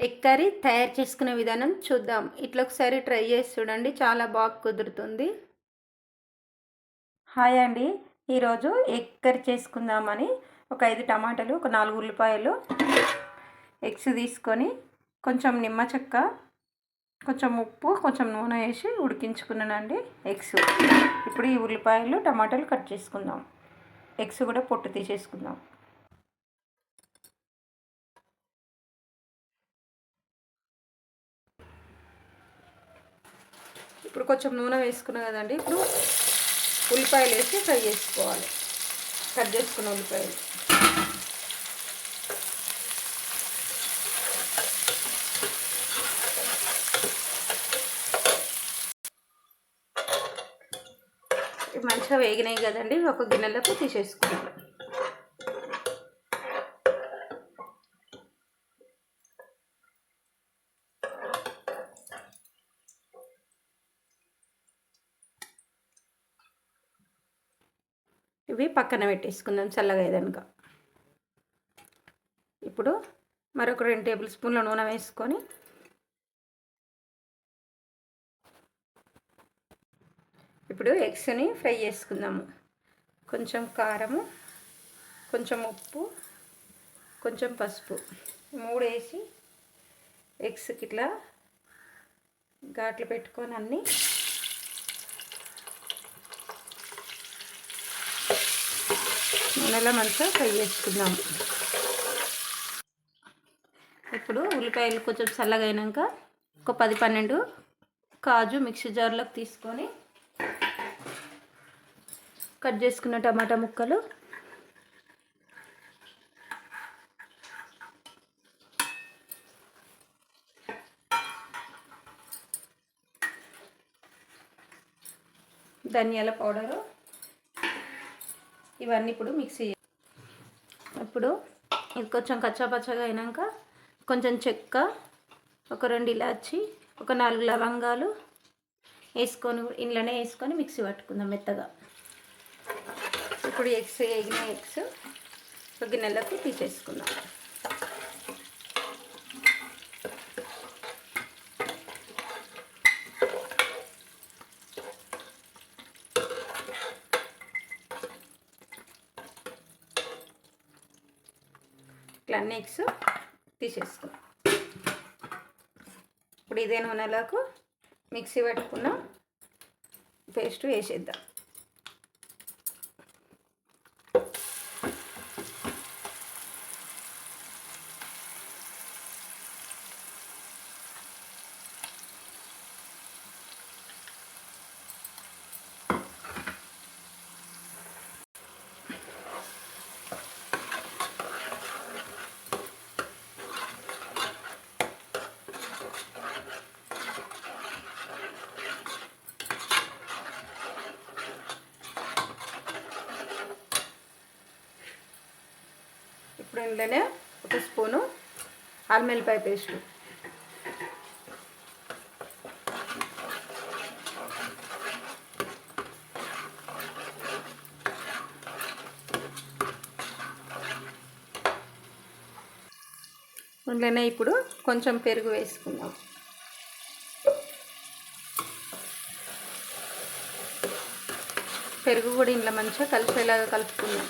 Egg curry తయారు చేసుకునే విధానం చూద్దాం. ఇట్లా ఒకసారి ట్రై చేసి చూడండి. చాలా బాగా కుదురుతుంది. హాయ్ అండి. ఈరోజు ఎగ్ కర్రీ చేసుకుందామని ఒక 5 టమాటాలు, ఒక 4 ఉల్లిపాయలు, ఎగ్స్ తీసుకొని కొంచెం నిమ్మ చెక్క, కొంచెం ఉప్పు, కొంచెం నూనె వేసి ఉడికించుకున్నానండి ఎగ్స్. ఇప్పుడు ఈ ఉల్లిపాయలు, టమాటాలు కట్ చేసుకుందాం. ఎగ్స్ కూడా పొట్టు తీసేసుకుందాం. ఇప్పుడు కొంచెం నూనె వేసుకున్నా కదండి. ఇప్పుడు ఉల్లిపాయలు వేసి ఫ్రై చేసుకోవాలి. కట్ చేసుకున్న ఉల్లిపాయలు. మంచిగా వేగినాయి కదండి. ఒక గిన్నెలకు తీసేసుకున్నాను. ఇవి పక్కన పెట్టేసుకుందాం చల్లగా అయ్యేదాకా. ఇప్పుడు మరొక 2 టేబుల్ స్పూన్ల నూనె వేసుకొని ఇప్పుడు ఎగ్స్ని ఫ్రై చేసుకుందాము. కొంచెం కారము, కొంచెం ఉప్పు, కొంచెం పసుపు 3 వేసి ఎగ్స్కి ఇట్లా ఘాట్లు పెట్టుకొని అన్నీ నూనెలో మంచిగా ఫ్రై చేసుకుందాము. ఇప్పుడు ఉల్లిపాయలు కొంచెం చల్లగా అయినాక ఒక 10-12 కాజు మిక్సీ జార్లోకి తీసుకొని కట్ చేసుకున్న టమాటా ముక్కలు, ధనియాల పౌడరు ఇవన్నీ ఇప్పుడు మిక్సీ. ఇప్పుడు ఇది కొంచెం కచ్చాపచ్చగా అయినాక కొంచెం చెక్క, ఒక 2 ఇలాచి, ఒక 4 లవంగాలు వేసుకొని ఇంట్లోనే వేసుకొని మిక్సీ పట్టుకుందాం మెత్తగా. ఇప్పుడు వేగిన ఎగ్స్ ఒక గిన్నెలకు తీసేసుకుందాం. ఇట్లా అన్ని ఎగ్స్ తీసేసుకుందాం. ఇప్పుడు ఇదే నూనెలకు మిక్సీ పెట్టుకున్న పేస్ట్ వేసేద్దాం. ఇప్పుడు ఇందులోనే ఒక స్పూను అల్లం వెల్లిపాయ పేస్ట్, ఇందులోనే ఇప్పుడు కొంచెం పెరుగు వేసుకుందాం. పెరుగు కూడా ఇంట్లో మంచిగా కలిసేలాగా కలుపుకుందాం.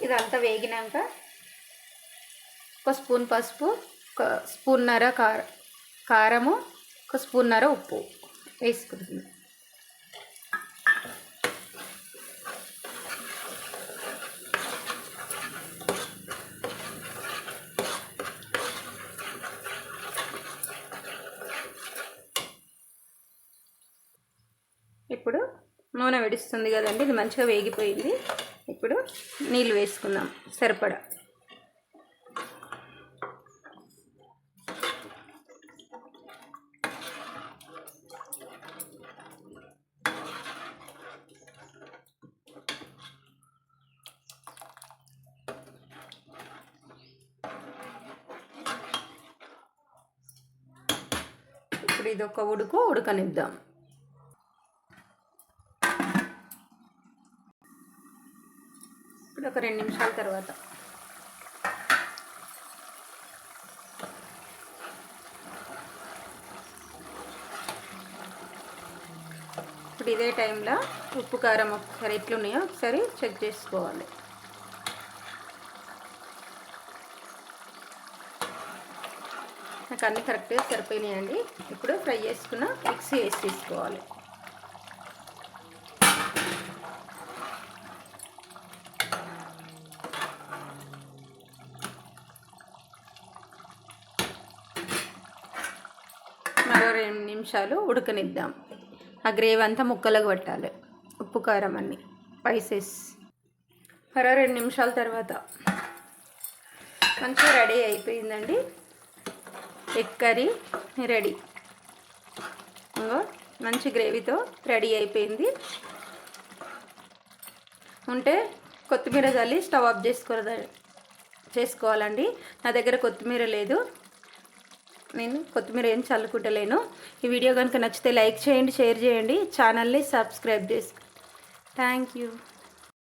ఇదంతా వేగినాక ఒక స్పూన్ పసుపు, ఒక స్పూన్నర కారము, ఒక స్పూన్నర ఉప్పు వేసుకుంటుంది. ఇప్పుడు నూనె వెడుస్తుంది కదండి. ఇది మంచిగా వేగిపోయింది. ఇప్పుడు నీళ్ళు వేసుకుందాం సరిపడా. ఇప్పుడు ఇది ఒక ఉడకనిద్దాం. ఇప్పుడు ఒక 2 నిమిషాల తర్వాత ఇప్పుడు ఇదే టైంలో ఉప్పు కారం ఒకసారి ఎట్లున్నాయో ఒకసారి చెక్ చేసుకోవాలి. నాకు అన్నీ కరెక్ట్గా సరిపోయినాయండి. ఇప్పుడు ఫ్రై చేసుకున్న ఎగ్స్ వేసి తీసుకోవాలి. మరో 2 నిమిషాలు ఉడకనిద్దాం. ఆ గ్రేవీ అంతా ముక్కలకు పట్టాలి, ఉప్పు కారం అన్నీ స్పైసెస్. మరో 2 నిమిషాల తర్వాత మంచిగా రెడీ అయిపోయిందండి. Egg curry ready. ఇంకో మంచి గ్రేవీతో రెడీ అయిపోయింది. ఉంటే కొత్తిమీర చల్లి స్టవ్ ఆఫ్ చేసుకోవాలండి. నా దగ్గర కొత్తిమీర లేదు, నేను కొత్తిమీర ఏం చల్లుకుంటలేను. ఈ వీడియో కనుక నచ్చితే లైక్ చేయండి, షేర్ చేయండి, ఛానల్ని సబ్స్క్రైబ్ చేసుకోండి. Thank you.